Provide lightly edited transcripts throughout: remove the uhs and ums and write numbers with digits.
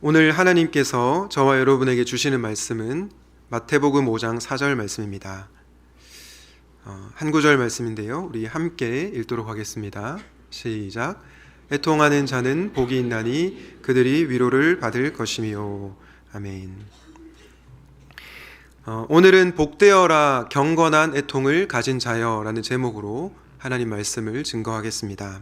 오늘 하나님께서 저와 여러분에게 주시는 말씀은 마태복음 5장 4절 말씀입니다. 한 구절 말씀인데요. 우리 함께 읽도록 하겠습니다. 시작. 애통하는 자는 복이 있나니 그들이 위로를 받을 것이며. 아멘. 오늘은 복되어라 경건한 애통을 가진 자여라는 제목으로 하나님 말씀을 증거하겠습니다.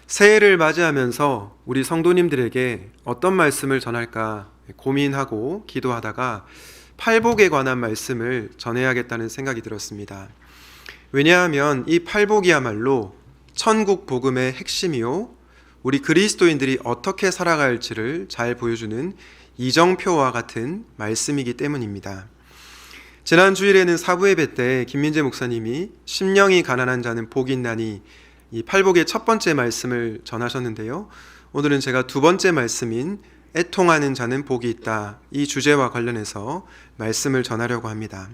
새해를 맞이하면서 우리 성도님들에게 어떤 말씀을 전할까 고민하고 기도하다가 팔복에 관한 말씀을 전해야겠다는 생각이 들었습니다. 왜냐하면 이 팔복이야말로 천국 복음의 핵심이요, 우리 그리스도인들이 어떻게 살아갈지를 잘 보여주는 이정표와 같은 말씀이기 때문입니다. 지난 주일에는 사부 예배 때 김민재 목사님이 심령이 가난한 자는 복이 있나니 이 팔복의 첫 번째 말씀을 전하셨는데요. 오늘은 제가 두 번째 말씀인 애통하는 자는 복이 있다, 이 주제와 관련해서 말씀을 전하려고 합니다.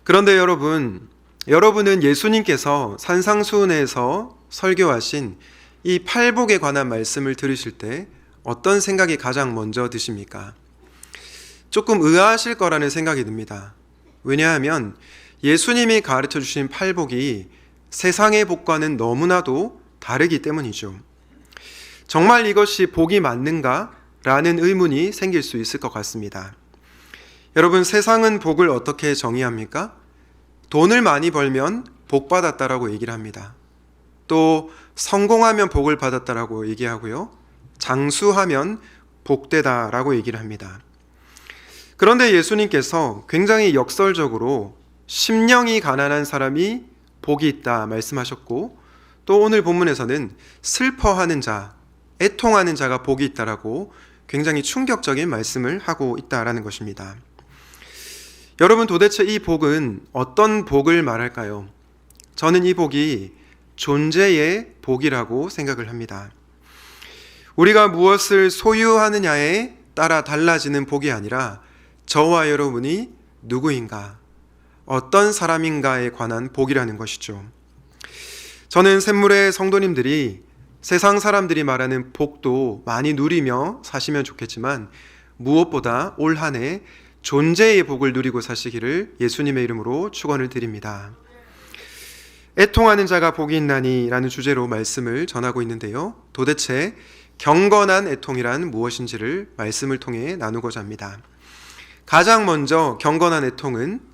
그런데 여러분은 예수님께서 산상수훈에서 설교하신 이 팔복에 관한 말씀을 들으실 때 어떤 생각이 가장 먼저 드십니까? 조금 의아하실 거라는 생각이 듭니다. 왜냐하면 예수님이 가르쳐 주신 팔복이 세상의 복과는 너무나도 다르기 때문이죠. 정말 이것이 복이 맞는가? 라는 의문이 생길 수 있을 것 같습니다. 여러분, 세상은 복을 어떻게 정의합니까? 돈을 많이 벌면 복 받았다라고 얘기를 합니다. 또 성공하면 복을 받았다라고 얘기하고요. 장수하면 복되다라고 얘기를 합니다. 그런데 예수님께서 굉장히 역설적으로 심령이 가난한 사람이 복이 있다 말씀하셨고, 또 오늘 본문에서는 슬퍼하는 자, 애통하는 자가 복이 있다라고 굉장히 충격적인 말씀을 하고 있다라는 것입니다. 여러분, 도대체 이 복은 어떤 복을 말할까요? 저는 이 복이 존재의 복이라고 생각을 합니다. 우리가 무엇을 소유하느냐에 따라 달라지는 복이 아니라 저와 여러분이 누구인가, 어떤 사람인가에 관한 복이라는 것이죠. 저는 샘물의 성도님들이 세상 사람들이 말하는 복도 많이 누리며 사시면 좋겠지만, 무엇보다 올 한 해 존재의 복을 누리고 사시기를 예수님의 이름으로 축원을 드립니다. 애통하는 자가 복이 있나니 라는 주제로 말씀을 전하고 있는데요. 도대체 경건한 애통이란 무엇인지를 말씀을 통해 나누고자 합니다. 가장 먼저 경건한 애통은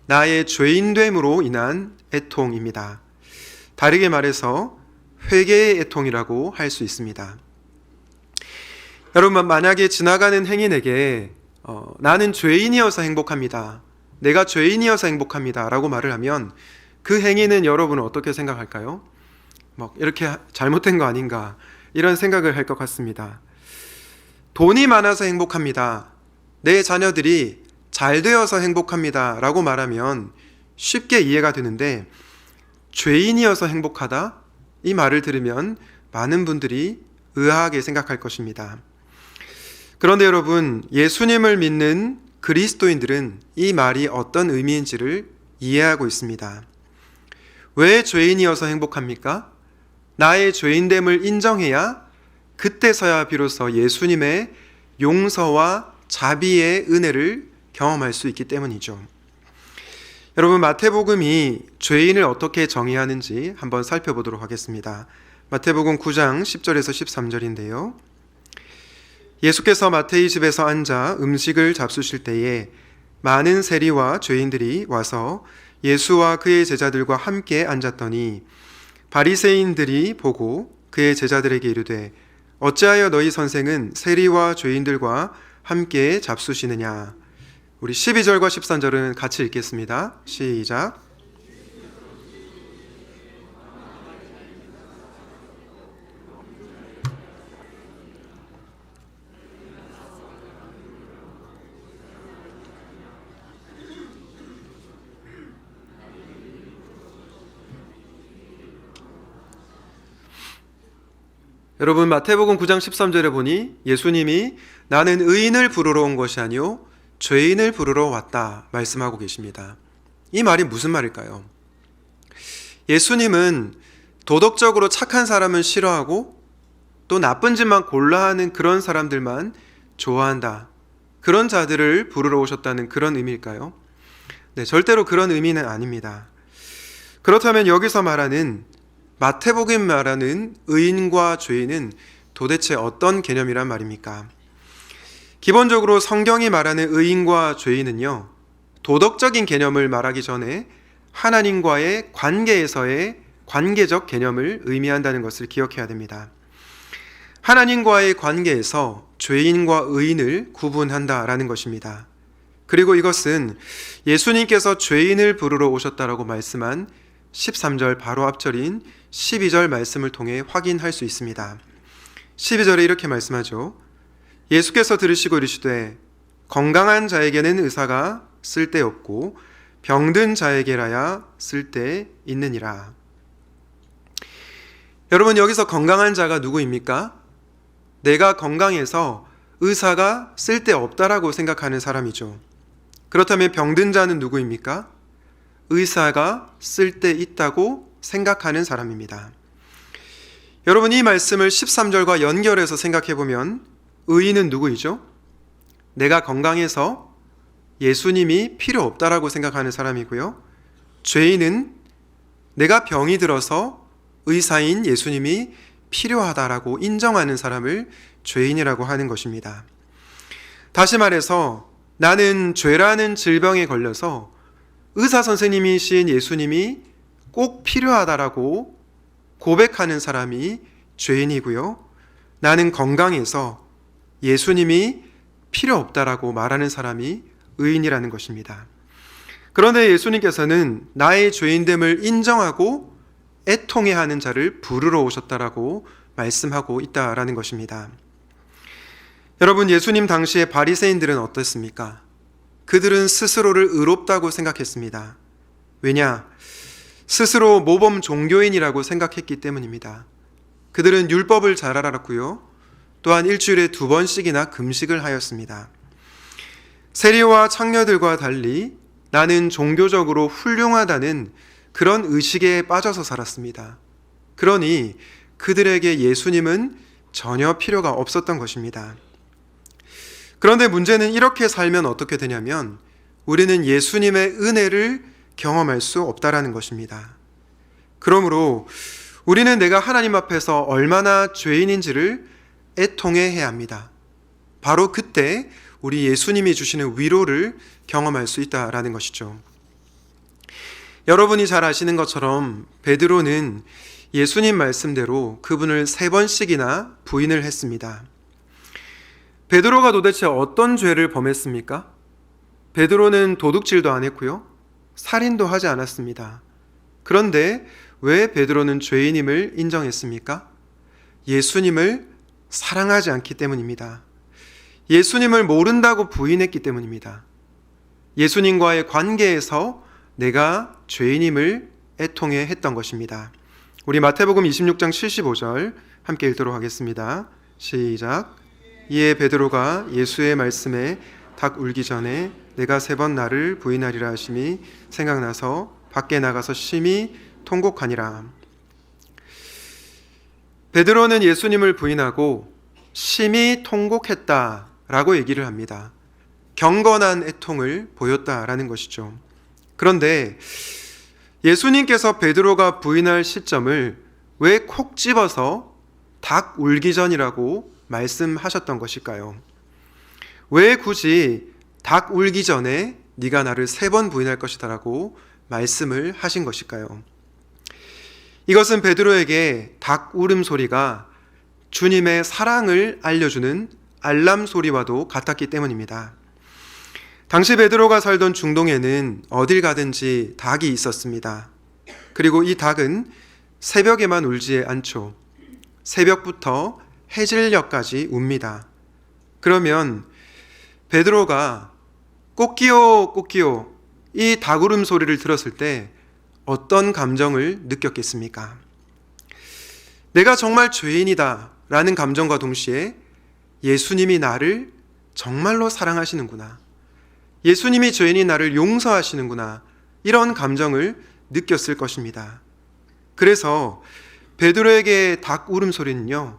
나의 죄인됨으로 인한 애통입니다. 다르게 말해서 회개의 애통이라고 할 수 있습니다. 여러분, 만약에 지나가는 행인에게 나는 죄인이어서 행복합니다, 내가 죄인이어서 행복합니다 라고 말을 하면 그 행인은 여러분은 어떻게 생각할까요? 이렇게 잘못된 거 아닌가, 이런 생각을 할 것 같습니다. 돈이 많아서 행복합니다, 내 자녀들이 잘 되어서 행복합니다 라고 말하면 쉽게 이해가 되는데, 죄인이어서 행복하다? 이 말을 들으면 많은 분들이 의아하게 생각할 것입니다. 그런데 여러분, 예수님을 믿는 그리스도인들은 이 말이 어떤 의미인지를 이해하고 있습니다. 왜 죄인이어서 행복합니까? 나의 죄인됨을 인정해야, 그때서야 비로소 예수님의 용서와 자비의 은혜를 경험할 수 있기 때문이죠. 여러분, 마태복음이 죄인을 어떻게 정의하는지 한번 살펴보도록 하겠습니다. 마태복음 9장 10절에서 13절인데요. 예수께서 마태의 집에서 앉아 음식을 잡수실 때에 많은 세리와 죄인들이 와서 예수와 그의 제자들과 함께 앉았더니 바리새인들이 보고 그의 제자들에게 이르되 어찌하여 너희 선생은 세리와 죄인들과 함께 잡수시느냐. 우리 12절과 13절은 같이 읽겠습니다. 시작. 여러분, 마태복음 9장 13절에 보니 예수님이 나는 의인을 부르러 온 것이 아니요 죄인을 부르러 왔다 말씀하고 계십니다. 이 말이 무슨 말일까요? 예수님은 도덕적으로 착한 사람은 싫어하고 또 나쁜 짓만 골라 하는 그런 사람들만 좋아한다. 그런 자들을 부르러 오셨다는 그런 의미일까요? 네, 절대로 그런 의미는 아닙니다. 그렇다면 여기서 말하는 마태복음 말하는 의인과 죄인은 도대체 어떤 개념이란 말입니까? 기본적으로 성경이 말하는 의인과 죄인은요, 도덕적인 개념을 말하기 전에 하나님과의 관계에서의 관계적 개념을 의미한다는 것을 기억해야 됩니다. 하나님과의 관계에서 죄인과 의인을 구분한다라는 것입니다. 그리고 이것은 예수님께서 죄인을 부르러 오셨다라고 말씀한 13절 바로 앞절인 12절 말씀을 통해 확인할 수 있습니다. 12절에 이렇게 말씀하죠. 예수께서 들으시고 이르시되 건강한 자에게는 의사가 쓸데없고 병든 자에게라야 쓸데있느니라. 여러분, 여기서 건강한 자가 누구입니까? 내가 건강해서 의사가 쓸데없다라고 생각하는 사람이죠. 그렇다면 병든 자는 누구입니까? 의사가 쓸데있다고 생각하는 사람입니다. 여러분, 이 말씀을 13절과 연결해서 생각해 보면 의인은 누구이죠? 내가 건강해서 예수님이 필요 없다라고 생각하는 사람이고요. 죄인은 내가 병이 들어서 의사인 예수님이 필요하다라고 인정하는 사람을 죄인이라고 하는 것입니다. 다시 말해서 나는 죄라는 질병에 걸려서 의사 선생님이신 예수님이 꼭 필요하다라고 고백하는 사람이 죄인이고요. 나는 건강해서 예수님이 필요 없다라고 말하는 사람이 의인이라는 것입니다. 그런데 예수님께서는 나의 죄인됨을 인정하고 애통해하는 자를 부르러 오셨다라고 말씀하고 있다라는 것입니다. 여러분, 예수님 당시에 바리새인들은 어땠습니까? 그들은 스스로를 의롭다고 생각했습니다. 왜냐? 스스로 모범 종교인이라고 생각했기 때문입니다. 그들은 율법을 잘 알았고요. 또한 일주일에 2번씩이나 금식을 하였습니다. 세리와 창녀들과 달리 나는 종교적으로 훌륭하다는 그런 의식에 빠져서 살았습니다. 그러니 그들에게 예수님은 전혀 필요가 없었던 것입니다. 그런데 문제는 이렇게 살면 어떻게 되냐면 우리는 예수님의 은혜를 경험할 수 없다라는 것입니다. 그러므로 우리는 내가 하나님 앞에서 얼마나 죄인인지를 애통해야 합니다. 바로 그때 우리 예수님이 주시는 위로를 경험할 수 있다라는 것이죠. 여러분이 잘 아시는 것처럼 베드로는 예수님 말씀대로 그분을 3번씩이나 부인을 했습니다. 베드로가 도대체 어떤 죄를 범했습니까? 베드로는 도둑질도 안 했고요. 살인도 하지 않았습니다. 그런데 왜 베드로는 죄인임을 인정했습니까? 예수님을 사랑하지 않기 때문입니다. 예수님을 모른다고 부인했기 때문입니다. 예수님과의 관계에서 내가 죄인임을 애통해 했던 것입니다. 우리 마태복음 26장 75절 함께 읽도록 하겠습니다. 시작. 이에 베드로가 예수의 말씀에 닭 울기 전에 내가 3번 나를 부인하리라 하심이 생각나서 밖에 나가서 심히 통곡하니라. 베드로는 예수님을 부인하고 심히 통곡했다라고 얘기를 합니다. 경건한 애통을 보였다라는 것이죠. 그런데 예수님께서 베드로가 부인할 시점을 왜 콕 집어서 닭 울기 전이라고 말씀하셨던 것일까요? 왜 굳이 닭 울기 전에 네가 나를 3번 부인할 것이다 라고 말씀을 하신 것일까요? 이것은 베드로에게 닭 울음소리가 주님의 사랑을 알려주는 알람 소리와도 같았기 때문입니다. 당시 베드로가 살던 중동에는 어딜 가든지 닭이 있었습니다. 그리고 이 닭은 새벽에만 울지 않죠. 새벽부터 해질녘까지 웁니다. 그러면 베드로가 꽃기요 꽃기요 이 닭울음 소리를 들었을 때 어떤 감정을 느꼈겠습니까? 내가 정말 죄인이다 라는 감정과 동시에 예수님이 나를 정말로 사랑하시는구나, 예수님이 죄인인 나를 용서하시는구나, 이런 감정을 느꼈을 것입니다. 그래서 베드로에게 닭 울음소리는요,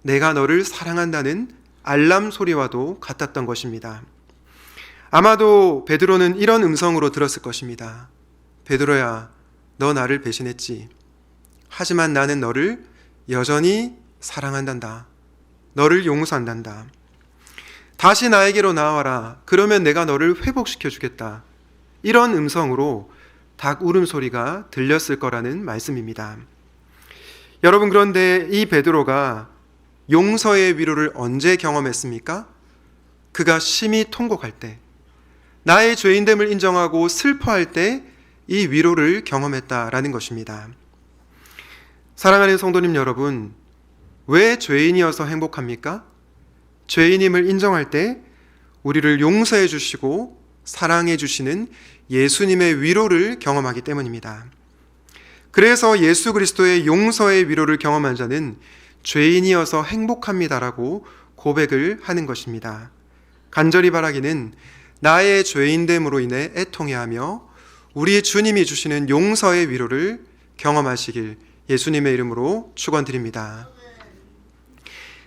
내가 너를 사랑한다는 알람 소리와도 같았던 것입니다. 아마도 베드로는 이런 음성으로 들었을 것입니다. 베드로야, 너 나를 배신했지. 하지만 나는 너를 여전히 사랑한단다. 너를 용서한단다. 다시 나에게로 나와라. 그러면 내가 너를 회복시켜 주겠다. 이런 음성으로 닭 울음소리가 들렸을 거라는 말씀입니다. 여러분, 그런데 이 베드로가 용서의 위로를 언제 경험했습니까? 그가 심히 통곡할 때, 나의 죄인됨을 인정하고 슬퍼할 때 이 위로를 경험했다라는 것입니다. 사랑하는 성도님 여러분, 왜 죄인이어서 행복합니까? 죄인임을 인정할 때 우리를 용서해 주시고 사랑해 주시는 예수님의 위로를 경험하기 때문입니다. 그래서 예수 그리스도의 용서의 위로를 경험한 자는 죄인이어서 행복합니다라고 고백을 하는 것입니다. 간절히 바라기는 나의 죄인됨으로 인해 애통해하며 우리 주님이 주시는 용서의 위로를 경험하시길 예수님의 이름으로 축원드립니다.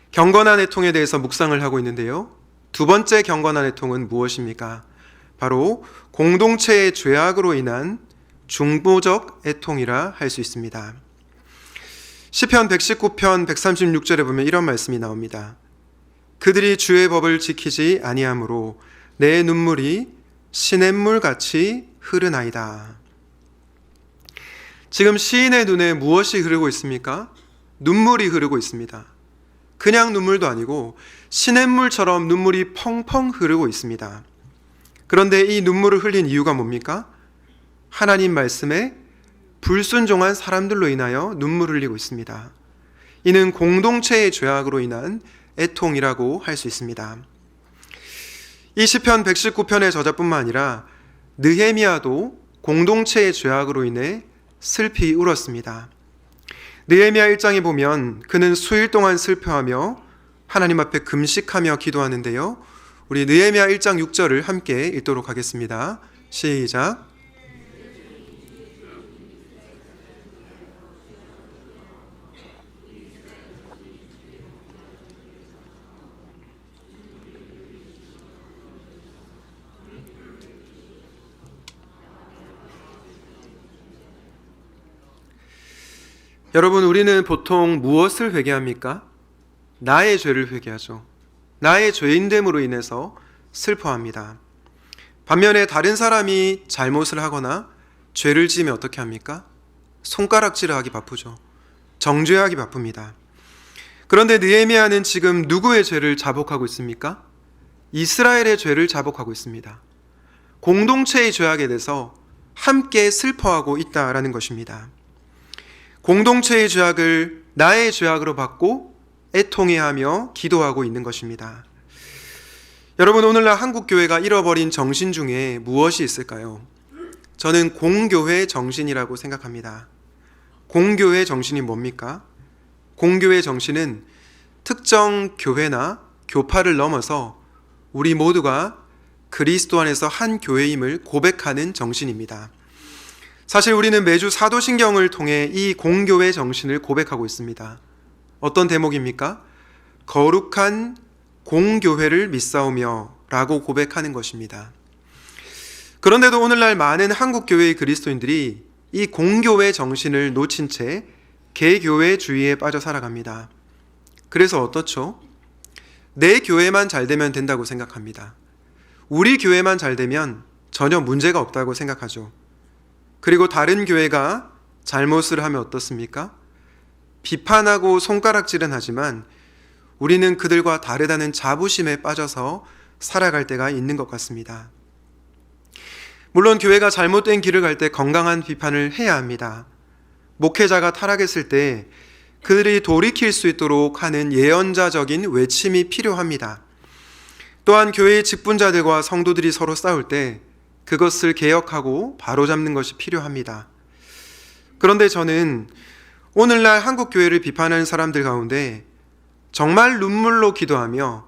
경건한 애통에 대해서 묵상을 하고 있는데요. 두 번째 경건한 애통은 무엇입니까? 바로 공동체의 죄악으로 인한 중보적 애통이라 할 수 있습니다. 시편 119편 136절에 보면 이런 말씀이 나옵니다. 그들이 주의 법을 지키지 아니하므로 내 눈물이 시냇물 같이 흐르나이다. 지금 시인의 눈에 무엇이 흐르고 있습니까? 눈물이 흐르고 있습니다. 그냥 눈물도 아니고 시냇물처럼 눈물이 펑펑 흐르고 있습니다. 그런데 이 눈물을 흘린 이유가 뭡니까? 하나님 말씀에 불순종한 사람들로 인하여 눈물을 흘리고 있습니다. 이는 공동체의 죄악으로 인한 애통이라고 할 수 있습니다. 이 시편 119편의 저자뿐만 아니라 느헤미야도 공동체의 죄악으로 인해 슬피 울었습니다. 느헤미야 1장에 보면 그는 수일 동안 슬퍼하며 하나님 앞에 금식하며 기도하는데요. 우리 느헤미야 1장 6절을 함께 읽도록 하겠습니다. 시작. 여러분, 우리는 보통 무엇을 회개합니까? 나의 죄를 회개하죠. 나의 죄인됨으로 인해서 슬퍼합니다. 반면에 다른 사람이 잘못을 하거나 죄를 지으면 어떻게 합니까? 손가락질을 하기 바쁘죠. 정죄하기 바쁩니다. 그런데 느헤미야는 지금 누구의 죄를 자복하고 있습니까? 이스라엘의 죄를 자복하고 있습니다. 공동체의 죄악에 대해서 함께 슬퍼하고 있다라는 것입니다. 공동체의 죄악을 나의 죄악으로 받고 애통해하며 기도하고 있는 것입니다. 여러분, 오늘날 한국교회가 잃어버린 정신 중에 무엇이 있을까요? 저는 공교회 정신이라고 생각합니다. 공교회 정신이 뭡니까? 공교회 정신은 특정 교회나 교파를 넘어서 우리 모두가 그리스도 안에서 한 교회임을 고백하는 정신입니다. 사실 우리는 매주 사도신경을 통해 이 공교회 정신을 고백하고 있습니다. 어떤 대목입니까? 거룩한 공교회를 믿사오며 라고 고백하는 것입니다. 그런데도 오늘날 많은 한국교회의 그리스도인들이 이 공교회 정신을 놓친 채 개교회주의에 빠져 살아갑니다. 그래서 어떻죠? 내 교회만 잘 되면 된다고 생각합니다. 우리 교회만 잘 되면 전혀 문제가 없다고 생각하죠. 그리고 다른 교회가 잘못을 하면 어떻습니까? 비판하고 손가락질은 하지만 우리는 그들과 다르다는 자부심에 빠져서 살아갈 때가 있는 것 같습니다. 물론 교회가 잘못된 길을 갈 때 건강한 비판을 해야 합니다. 목회자가 타락했을 때 그들이 돌이킬 수 있도록 하는 예언자적인 외침이 필요합니다. 또한 교회의 직분자들과 성도들이 서로 싸울 때 그것을 개혁하고 바로잡는 것이 필요합니다. 그런데 저는 오늘날 한국교회를 비판하는 사람들 가운데 정말 눈물로 기도하며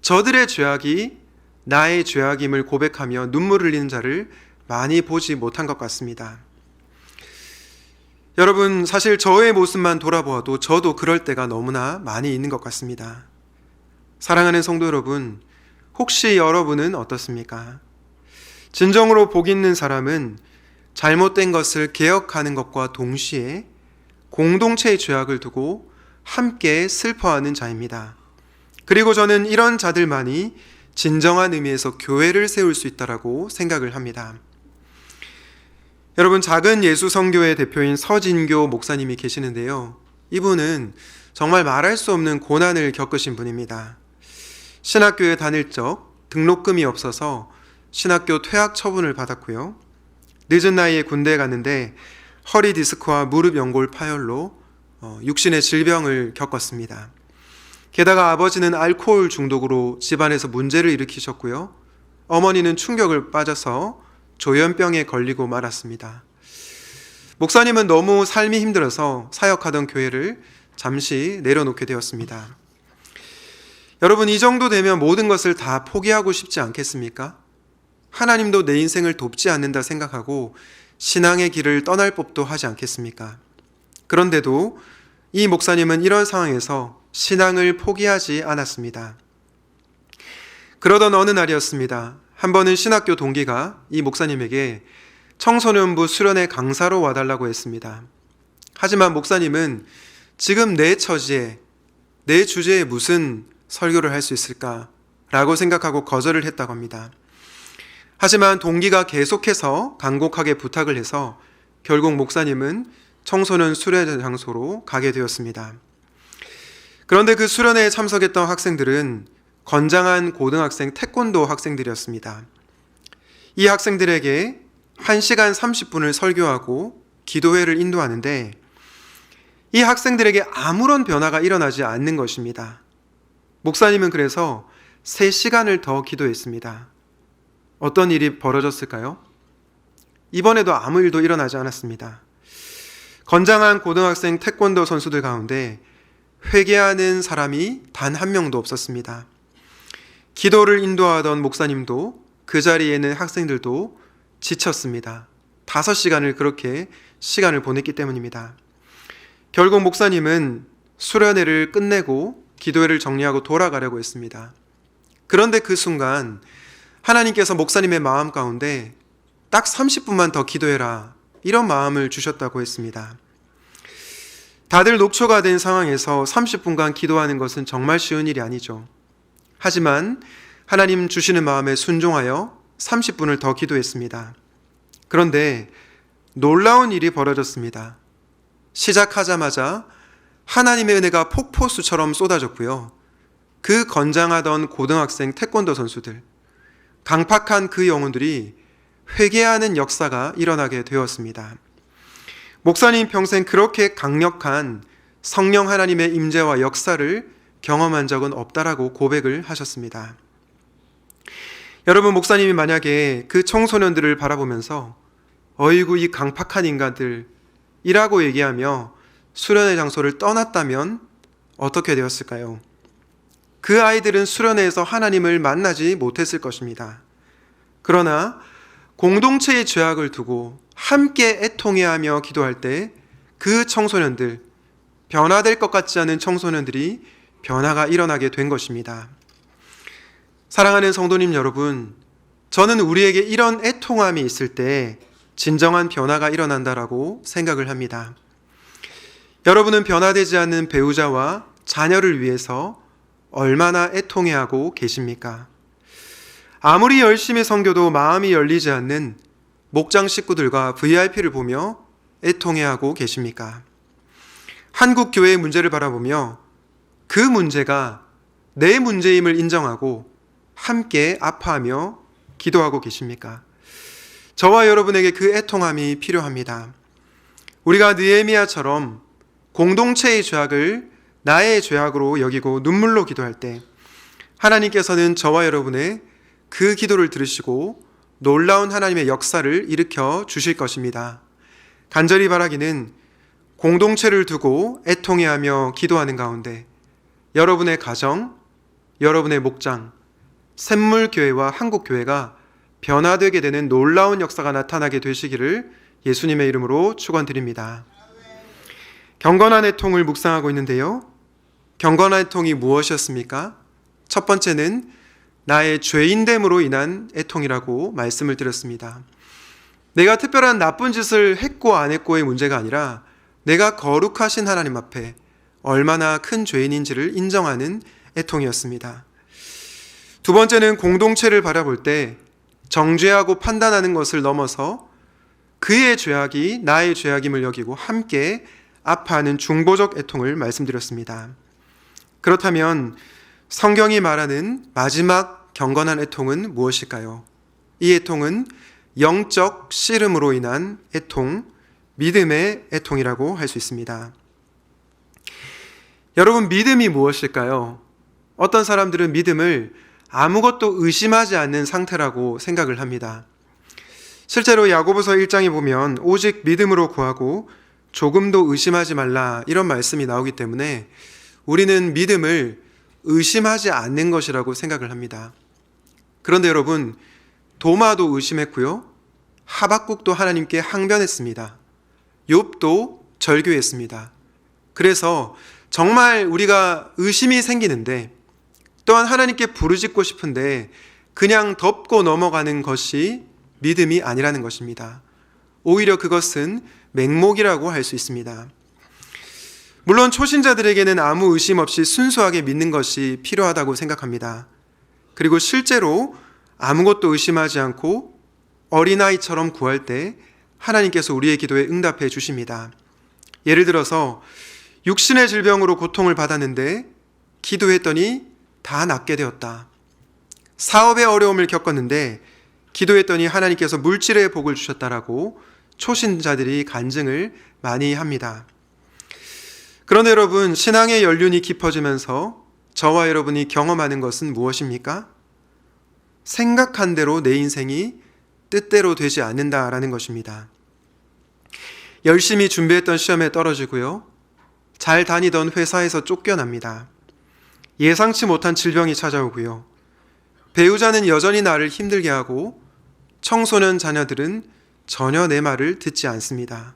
저들의 죄악이 나의 죄악임을 고백하며 눈물을 흘리는 자를 많이 보지 못한 것 같습니다. 여러분, 사실 저의 모습만 돌아보아도 저도 그럴 때가 너무나 많이 있는 것 같습니다. 사랑하는 성도 여러분, 혹시 여러분은 어떻습니까? 진정으로 복 있는 사람은 잘못된 것을 개혁하는 것과 동시에 공동체의 죄악을 두고 함께 슬퍼하는 자입니다. 그리고 저는 이런 자들만이 진정한 의미에서 교회를 세울 수 있다고 생각을 합니다. 여러분, 작은 예수성교회 대표인 서진교 목사님이 계시는데요. 이분은 정말 말할 수 없는 고난을 겪으신 분입니다. 신학교에 다닐 적 등록금이 없어서 신학교 퇴학 처분을 받았고요. 늦은 나이에 군대에 갔는데 허리 디스크와 무릎 연골 파열로 육신의 질병을 겪었습니다. 게다가 아버지는 알코올 중독으로 집안에서 문제를 일으키셨고요. 어머니는 충격을 빠져서 조현병에 걸리고 말았습니다. 목사님은 너무 삶이 힘들어서 사역하던 교회를 잠시 내려놓게 되었습니다. 여러분, 이 정도 되면 모든 것을 다 포기하고 싶지 않겠습니까? 하나님도 내 인생을 돕지 않는다 생각하고 신앙의 길을 떠날 법도 하지 않겠습니까? 그런데도 이 목사님은 이런 상황에서 신앙을 포기하지 않았습니다. 그러던 어느 날이었습니다. 한 번은 신학교 동기가 이 목사님에게 청소년부 수련회 강사로 와달라고 했습니다. 하지만 목사님은 지금 내 처지에, 내 주제에 무슨 설교를 할 수 있을까라고 생각하고 거절을 했다고 합니다. 하지만 동기가 계속해서 간곡하게 부탁을 해서 결국 목사님은 청소년 수련회 장소로 가게 되었습니다. 그런데 그 수련회에 참석했던 학생들은 건장한 고등학생 태권도 학생들이었습니다. 이 학생들에게 1시간 30분을 설교하고 기도회를 인도하는데 이 학생들에게 아무런 변화가 일어나지 않는 것입니다. 목사님은 그래서 3시간을 더 기도했습니다. 어떤 일이 벌어졌을까요? 이번에도 아무 일도 일어나지 않았습니다. 건장한 고등학생 태권도 선수들 가운데 회개하는 사람이 단 한 명도 없었습니다. 기도를 인도하던 목사님도 그 자리에 있는 학생들도 지쳤습니다. 5시간을 그렇게 시간을 보냈기 때문입니다. 결국 목사님은 수련회를 끝내고 기도회를 정리하고 돌아가려고 했습니다. 그런데 그 순간 하나님께서 목사님의 마음 가운데 딱 30분만 더 기도해라, 이런 마음을 주셨다고 했습니다. 다들 녹초가 된 상황에서 30분간 기도하는 것은 정말 쉬운 일이 아니죠. 하지만 하나님 주시는 마음에 순종하여 30분을 더 기도했습니다. 그런데 놀라운 일이 벌어졌습니다. 시작하자마자 하나님의 은혜가 폭포수처럼 쏟아졌고요. 그 건장하던 고등학생 태권도 선수들, 강팍한 그 영혼들이 회개하는 역사가 일어나게 되었습니다. 목사님 평생 그렇게 강력한 성령 하나님의 임재와 역사를 경험한 적은 없다라고 고백을 하셨습니다. 여러분, 목사님이 만약에 그 청소년들을 바라보면서 어이구 이 강팍한 인간들이라고 얘기하며 수련회 장소를 떠났다면 어떻게 되었을까요? 그 아이들은 수련회에서 하나님을 만나지 못했을 것입니다. 그러나 공동체의 죄악을 두고 함께 애통해하며 기도할 때 그 청소년들, 변화될 것 같지 않은 청소년들이 변화가 일어나게 된 것입니다. 사랑하는 성도님 여러분, 저는 우리에게 이런 애통함이 있을 때 진정한 변화가 일어난다라고 생각을 합니다. 여러분은 변화되지 않는 배우자와 자녀를 위해서 얼마나 애통해하고 계십니까? 아무리 열심히 섬겨도 마음이 열리지 않는 목장 식구들과 VIP를 보며 애통해하고 계십니까? 한국 교회의 문제를 바라보며 그 문제가 내 문제임을 인정하고 함께 아파하며 기도하고 계십니까? 저와 여러분에게 그 애통함이 필요합니다. 우리가 느헤미야처럼 공동체의 죄악을 나의 죄악으로 여기고 눈물로 기도할 때 하나님께서는 저와 여러분의 그 기도를 들으시고 놀라운 하나님의 역사를 일으켜 주실 것입니다. 간절히 바라기는 공동체를 두고 애통해하며 기도하는 가운데 여러분의 가정, 여러분의 목장, 샘물교회와 한국교회가 변화되게 되는 놀라운 역사가 나타나게 되시기를 예수님의 이름으로 축원드립니다. 경건한 애통을 묵상하고 있는데요. 경건한 애통이 무엇이었습니까? 첫 번째는 나의 죄인됨으로 인한 애통이라고 말씀을 드렸습니다. 내가 특별한 나쁜 짓을 했고 안 했고의 문제가 아니라 내가 거룩하신 하나님 앞에 얼마나 큰 죄인인지를 인정하는 애통이었습니다. 두 번째는 공동체를 바라볼 때 정죄하고 판단하는 것을 넘어서 그의 죄악이 나의 죄악임을 여기고 함께 아파하는 중보적 애통을 말씀드렸습니다. 그렇다면 성경이 말하는 마지막 경건한 애통은 무엇일까요? 이 애통은 영적 씨름으로 인한 애통, 믿음의 애통이라고 할 수 있습니다. 여러분, 믿음이 무엇일까요? 어떤 사람들은 믿음을 아무것도 의심하지 않는 상태라고 생각을 합니다. 실제로 야고보서 1장에 보면 오직 믿음으로 구하고 조금도 의심하지 말라 이런 말씀이 나오기 때문에 우리는 믿음을 의심하지 않는 것이라고 생각을 합니다. 그런데 여러분, 도마도 의심했고요. 하박국도 하나님께 항변했습니다. 욥도 절규했습니다. 그래서 정말 우리가 의심이 생기는데 또한 하나님께 부르짖고 싶은데 그냥 덮고 넘어가는 것이 믿음이 아니라는 것입니다. 오히려 그것은 맹목이라고 할 수 있습니다. 물론 초신자들에게는 아무 의심 없이 순수하게 믿는 것이 필요하다고 생각합니다. 그리고 실제로 아무것도 의심하지 않고 어린아이처럼 구할 때 하나님께서 우리의 기도에 응답해 주십니다. 예를 들어서 육신의 질병으로 고통을 받았는데 기도했더니 다 낫게 되었다. 사업의 어려움을 겪었는데 기도했더니 하나님께서 물질의 복을 주셨다라고 초신자들이 간증을 많이 합니다. 그런데 여러분, 신앙의 연륜이 깊어지면서 저와 여러분이 경험하는 것은 무엇입니까? 생각한 대로 내 인생이 뜻대로 되지 않는다라는 것입니다. 열심히 준비했던 시험에 떨어지고요. 잘 다니던 회사에서 쫓겨납니다. 예상치 못한 질병이 찾아오고요. 배우자는 여전히 나를 힘들게 하고 청소년 자녀들은 전혀 내 말을 듣지 않습니다.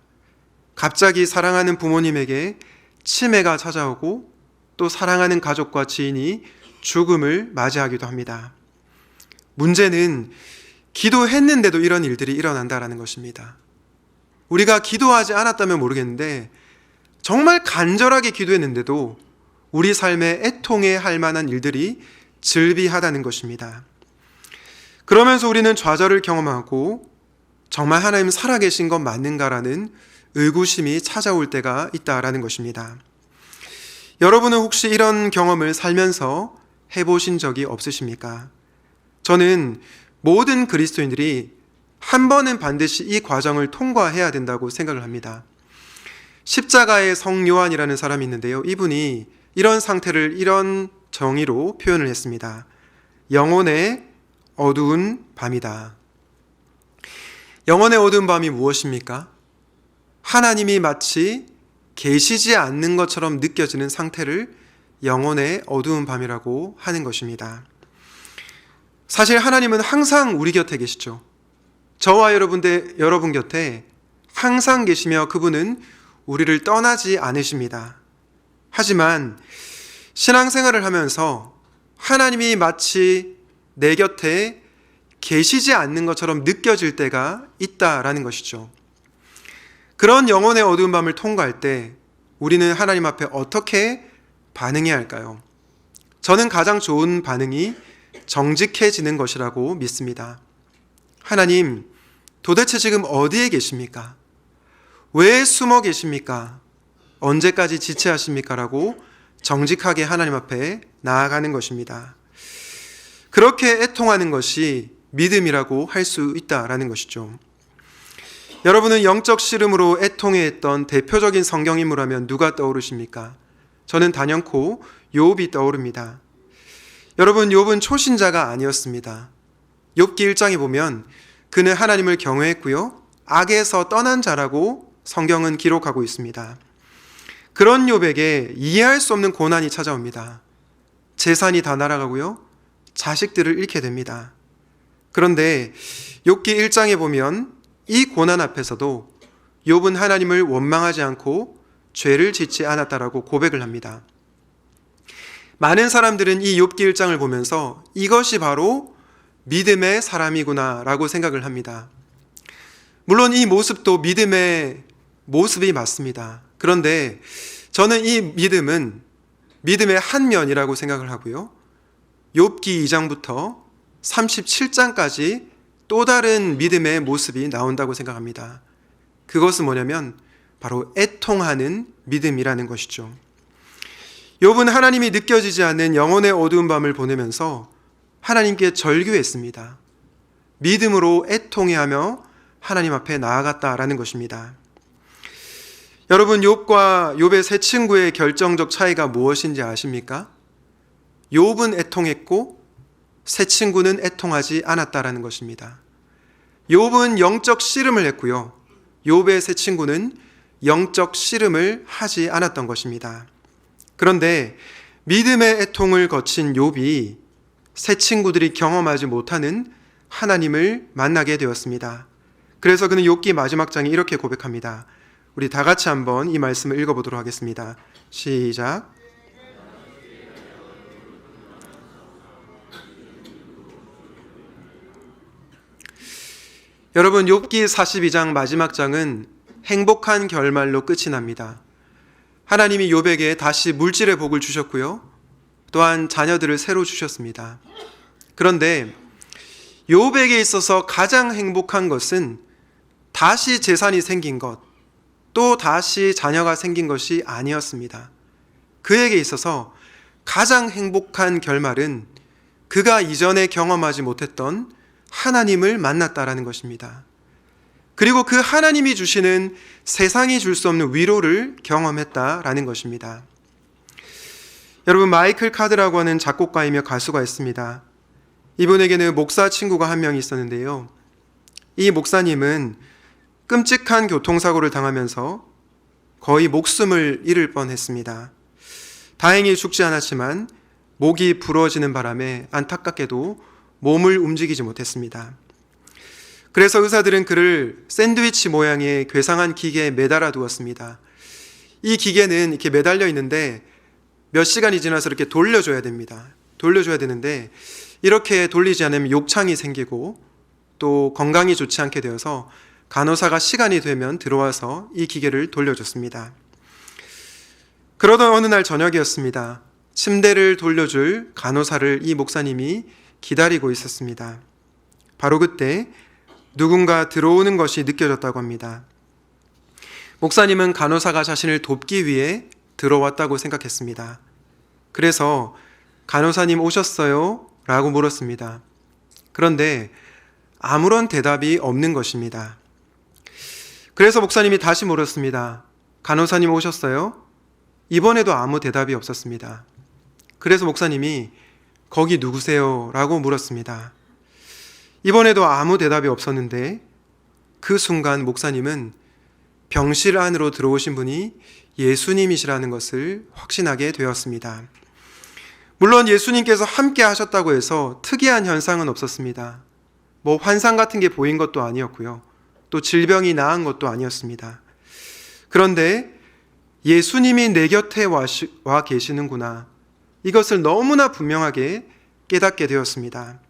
갑자기 사랑하는 부모님에게 치매가 찾아오고 또 사랑하는 가족과 지인이 죽음을 맞이하기도 합니다. 문제는 기도했는데도 이런 일들이 일어난다는 것입니다. 우리가 기도하지 않았다면 모르겠는데 정말 간절하게 기도했는데도 우리 삶에 애통해 할 만한 일들이 즐비하다는 것입니다. 그러면서 우리는 좌절을 경험하고 정말 하나님 살아계신 것 맞는가라는 의구심이 찾아올 때가 있다라는 것입니다. 여러분은 혹시 이런 경험을 살면서 해보신 적이 없으십니까? 저는 모든 그리스도인들이 한 번은 반드시 이 과정을 통과해야 된다고 생각을 합니다. 십자가의 성 요한이라는 사람이 있는데요. 이분이 이런 상태를 이런 정의로 표현을 했습니다. 영혼의 어두운 밤이다. 영혼의 어두운 밤이 무엇입니까? 하나님이 마치 계시지 않는 것처럼 느껴지는 상태를 영혼의 어두운 밤이라고 하는 것입니다. 사실 하나님은 항상 우리 곁에 계시죠. 저와 여러분 곁에 항상 계시며 그분은 우리를 떠나지 않으십니다. 하지만 신앙생활을 하면서 하나님이 마치 내 곁에 계시지 않는 것처럼 느껴질 때가 있다라는 것이죠. 그런 영혼의 어두운 밤을 통과할 때 우리는 하나님 앞에 어떻게 반응해야 할까요? 저는 가장 좋은 반응이 정직해지는 것이라고 믿습니다. 하나님, 도대체 지금 어디에 계십니까? 왜 숨어 계십니까? 언제까지 지체하십니까? 라고 정직하게 하나님 앞에 나아가는 것입니다. 그렇게 애통하는 것이 믿음이라고 할 수 있다라는 것이죠. 여러분은 영적 씨름으로 애통해했던 대표적인 성경인물하면 누가 떠오르십니까? 저는 단연코 욥이 떠오릅니다. 여러분, 욥은 초신자가 아니었습니다. 욥기 1장에 보면 그는 하나님을 경외했고요, 악에서 떠난 자라고 성경은 기록하고 있습니다. 그런 욥에게 이해할 수 없는 고난이 찾아옵니다. 재산이 다 날아가고요, 자식들을 잃게 됩니다. 그런데 욥기 1장에 보면 이 고난 앞에서도 욥은 하나님을 원망하지 않고 죄를 짓지 않았다라고 고백을 합니다. 많은 사람들은 이 욥기 1장을 보면서 이것이 바로 믿음의 사람이구나라고 생각을 합니다. 물론 이 모습도 믿음의 모습이 맞습니다. 그런데 저는 이 믿음은 믿음의 한 면이라고 생각을 하고요. 욥기 2장부터 37장까지 또 다른 믿음의 모습이 나온다고 생각합니다. 그것은 뭐냐면 바로 애통하는 믿음이라는 것이죠. 욥은 하나님이 느껴지지 않는 영혼의 어두운 밤을 보내면서 하나님께 절규했습니다. 믿음으로 애통해하며 하나님 앞에 나아갔다라는 것입니다. 여러분, 욥과 욥의 세 친구의 결정적 차이가 무엇인지 아십니까? 욥은 애통했고 세 친구는 애통하지 않았다라는 것입니다. 욥은 영적 씨름을 했고요. 욥의 세 친구는 영적 씨름을 하지 않았던 것입니다. 그런데 믿음의 애통을 거친 욥이 세 친구들이 경험하지 못하는 하나님을 만나게 되었습니다. 그래서 그는 욥기 마지막 장에 이렇게 고백합니다. 우리 다 같이 한번 이 말씀을 읽어보도록 하겠습니다. 시작. 여러분, 욥기 42장 마지막 장은 행복한 결말로 끝이 납니다. 하나님이 욥에게 다시 물질의 복을 주셨고요. 또한 자녀들을 새로 주셨습니다. 그런데 욥에게 있어서 가장 행복한 것은 다시 재산이 생긴 것, 또 다시 자녀가 생긴 것이 아니었습니다. 그에게 있어서 가장 행복한 결말은 그가 이전에 경험하지 못했던 하나님을 만났다라는 것입니다. 그리고 그 하나님이 주시는 세상이 줄 수 없는 위로를 경험했다라는 것입니다. 여러분, 마이클 카드라고 하는 작곡가이며 가수가 있습니다. 이분에게는 목사 친구가 한 명 있었는데요. 이 목사님은 끔찍한 교통사고를 당하면서 거의 목숨을 잃을 뻔했습니다. 다행히 죽지 않았지만 목이 부러지는 바람에 안타깝게도 몸을 움직이지 못했습니다. 그래서 의사들은 그를 샌드위치 모양의 괴상한 기계에 매달아 두었습니다. 이 기계는 이렇게 매달려 있는데 몇 시간이 지나서 이렇게 돌려줘야 됩니다. 돌려줘야 되는데 이렇게 돌리지 않으면 욕창이 생기고 또 건강이 좋지 않게 되어서 간호사가 시간이 되면 들어와서 이 기계를 돌려줬습니다. 그러던 어느 날 저녁이었습니다. 침대를 돌려줄 간호사를 이 목사님이 기다리고 있었습니다. 바로 그때 누군가 들어오는 것이 느껴졌다고 합니다. 목사님은 간호사가 자신을 돕기 위해 들어왔다고 생각했습니다. 그래서 간호사님 오셨어요? 라고 물었습니다. 그런데 아무런 대답이 없는 것입니다. 그래서 목사님이 다시 물었습니다. 간호사님 오셨어요? 이번에도 아무 대답이 없었습니다. 그래서 목사님이 거기 누구세요? 라고 물었습니다. 이번에도 아무 대답이 없었는데 그 순간 목사님은 병실 안으로 들어오신 분이 예수님이시라는 것을 확신하게 되었습니다. 물론 예수님께서 함께 하셨다고 해서 특이한 현상은 없었습니다. 뭐 환상 같은 게 보인 것도 아니었고요. 또 질병이 나은 것도 아니었습니다. 그런데 예수님이 내 곁에 와 계시는구나. 이것을 너무나 분명하게 깨닫게 되었습니다.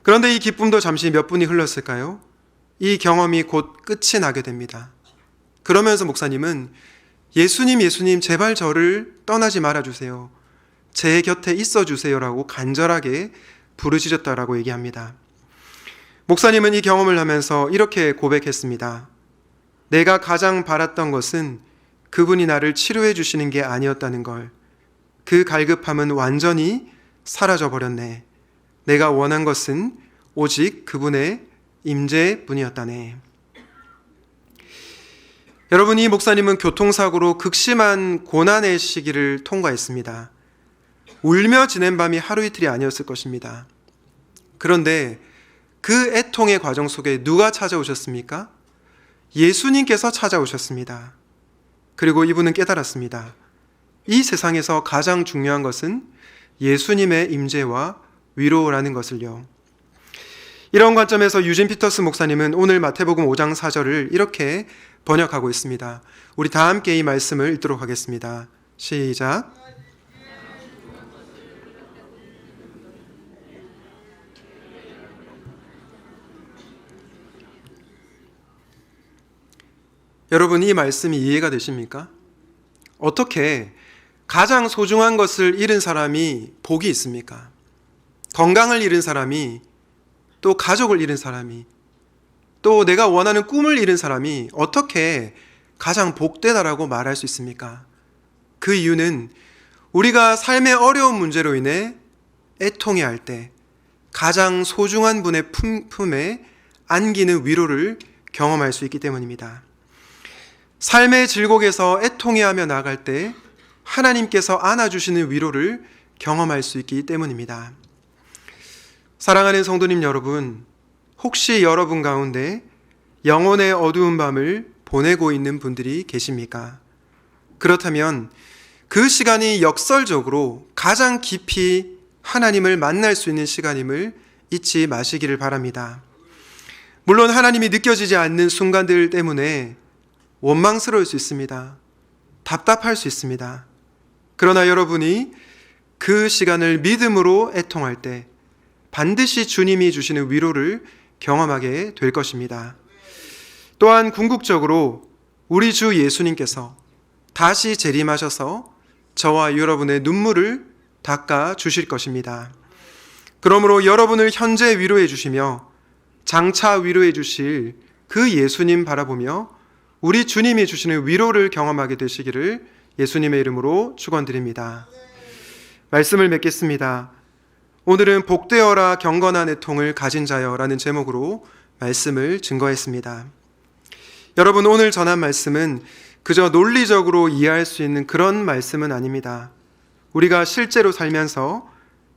그런데 이 기쁨도 잠시 몇 분이 흘렀을까요? 이 경험이 곧 끝이 나게 됩니다. 그러면서 목사님은 예수님 제발 저를 떠나지 말아주세요. 제 곁에 있어 주세요라고 간절하게 부르짖었다라고 얘기합니다. 목사님은 이 경험을 하면서 이렇게 고백했습니다. 내가 가장 바랐던 것은 그분이 나를 치료해 주시는 게 아니었다는 걸. 그 갈급함은 완전히 사라져 버렸네. 내가 원한 것은 오직 그분의 임재뿐이었다네. 여러분, 이 목사님은 교통사고로 극심한 고난의 시기를 통과했습니다. 울며 지낸 밤이 하루 이틀이 아니었을 것입니다. 그런데 그 애통의 과정 속에 누가 찾아오셨습니까? 예수님께서 찾아오셨습니다. 그리고 이분은 깨달았습니다. 이 세상에서 가장 중요한 것은 예수님의 임재와 위로라는 것을요. 이런 관점에서 유진 피터스 목사님은 오늘 마태복음 5장 4절을 이렇게 번역하고 있습니다. 우리 다 함께 이 말씀을 읽도록 하겠습니다. 시작. 여러분, 이 말씀이 이해가 되십니까? 어떻게 가장 소중한 것을 잃은 사람이 복이 있습니까? 건강을 잃은 사람이, 또 가족을 잃은 사람이, 또 내가 원하는 꿈을 잃은 사람이 어떻게 가장 복되다라고 말할 수 있습니까? 그 이유는 우리가 삶의 어려운 문제로 인해 애통해할 때 가장 소중한 분의 품에 안기는 위로를 경험할 수 있기 때문입니다. 삶의 질곡에서 애통해하며 나아갈 때 하나님께서 안아주시는 위로를 경험할 수 있기 때문입니다. 사랑하는 성도님 여러분, 혹시 여러분 가운데 영혼의 어두운 밤을 보내고 있는 분들이 계십니까? 그렇다면 그 시간이 역설적으로 가장 깊이 하나님을 만날 수 있는 시간임을 잊지 마시기를 바랍니다. 물론 하나님이 느껴지지 않는 순간들 때문에 원망스러울 수 있습니다. 답답할 수 있습니다. 그러나 여러분이 그 시간을 믿음으로 애통할 때 반드시 주님이 주시는 위로를 경험하게 될 것입니다. 또한 궁극적으로 우리 주 예수님께서 다시 재림하셔서 저와 여러분의 눈물을 닦아 주실 것입니다. 그러므로 여러분을 현재 위로해 주시며 장차 위로해 주실 그 예수님 바라보며 우리 주님이 주시는 위로를 경험하게 되시기를 예수님의 이름으로 축원드립니다. 말씀을 맺겠습니다. 오늘은 복되어라 경건한 애통을 가진 자여라는 제목으로 말씀을 증거했습니다. 여러분, 오늘 전한 말씀은 그저 논리적으로 이해할 수 있는 그런 말씀은 아닙니다. 우리가 실제로 살면서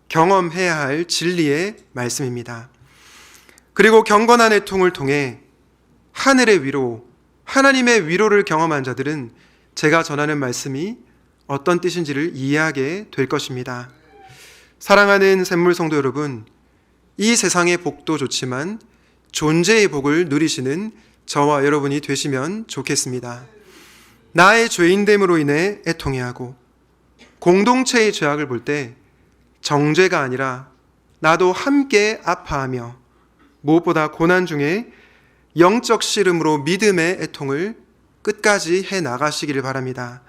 경험해야 할 진리의 말씀입니다. 그리고 경건한 애통을 통해 하늘의 위로, 하나님의 위로를 경험한 자들은 제가 전하는 말씀이 어떤 뜻인지를 이해하게 될 것입니다. 사랑하는 샘물 성도 여러분, 이 세상의 복도 좋지만 존재의 복을 누리시는 저와 여러분이 되시면 좋겠습니다. 나의 죄인됨으로 인해 애통해하고 공동체의 죄악을 볼 때 정죄가 아니라 나도 함께 아파하며 무엇보다 고난 중에 영적 씨름으로 믿음의 애통을 끝까지 해나가시기를 바랍니다.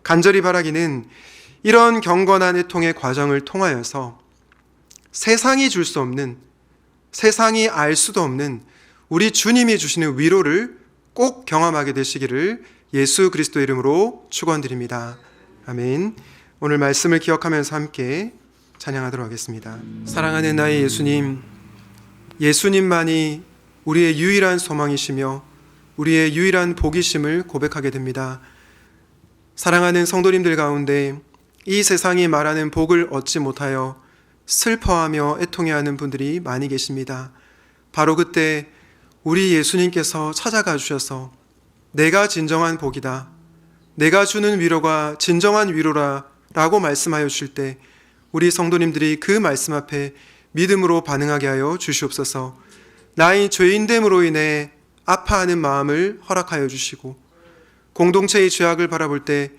간절히 바라기는 이런 경건한 애통의 과정을 통하여서 세상이 줄 수 없는, 세상이 알 수도 없는 우리 주님이 주시는 위로를 꼭 경험하게 되시기를 예수 그리스도 이름으로 축원드립니다. 아멘. 오늘 말씀을 기억하면서 함께 찬양하도록 하겠습니다. 사랑하는 나의 예수님, 예수님만이 우리의 유일한 소망이시며 우리의 유일한 복이심을 고백하게 됩니다. 사랑하는 성도님들 가운데 이 세상이 말하는 복을 얻지 못하여 슬퍼하며 애통해하는 분들이 많이 계십니다. 바로 그때 우리 예수님께서 찾아가 주셔서 내가 진정한 복이다, 내가 주는 위로가 진정한 위로라 라고 말씀하여 주실 때 우리 성도님들이 그 말씀 앞에 믿음으로 반응하게 하여 주시옵소서. 나의 죄인됨으로 인해 아파하는 마음을 허락하여 주시고 공동체의 죄악을 바라볼 때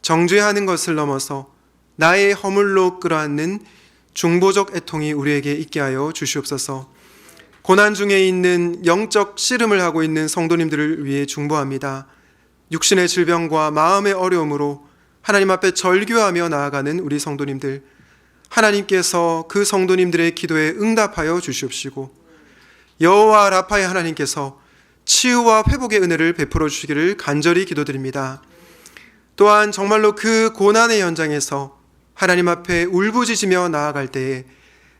정죄하는 것을 넘어서 나의 허물로 끌어안는 중보적 애통이 우리에게 있게 하여 주시옵소서. 고난 중에 있는 영적 씨름을 하고 있는 성도님들을 위해 중보합니다. 육신의 질병과 마음의 어려움으로 하나님 앞에 절규하며 나아가는 우리 성도님들, 하나님께서 그 성도님들의 기도에 응답하여 주시옵시고 여호와 라파의 하나님께서 치유와 회복의 은혜를 베풀어 주시기를 간절히 기도드립니다. 또한 정말로 그 고난의 현장에서 하나님 앞에 울부짖으며 나아갈 때에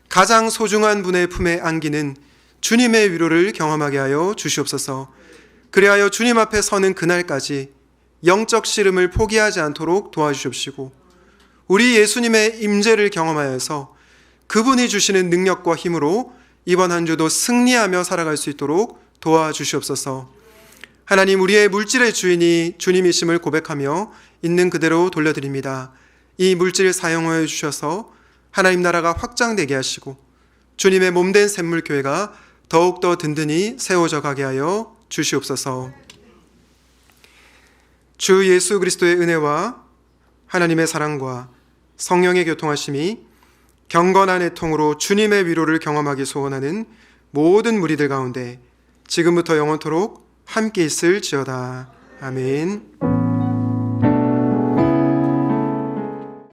가장 소중한 분의 품에 안기는 주님의 위로를 경험하게 하여 주시옵소서. 그리하여 주님 앞에 서는 그날까지 영적 씨름을 포기하지 않도록 도와주시옵시고 우리 예수님의 임재를 경험하여서 그분이 주시는 능력과 힘으로 이번 한 주도 승리하며 살아갈 수 있도록 도와주시옵소서. 하나님, 우리의 물질의 주인이 주님이심을 고백하며 있는 그대로 돌려드립니다. 이 물질을 사용하여 주셔서 하나님 나라가 확장되게 하시고 주님의 몸된 샘물교회가 더욱더 든든히 세워져 가게 하여 주시옵소서. 주 예수 그리스도의 은혜와 하나님의 사랑과 성령의 교통하심이 경건한 애통으로 주님의 위로를 경험하기 소원하는 모든 무리들 가운데 지금부터 영원토록 함께 있을지어다. 아멘.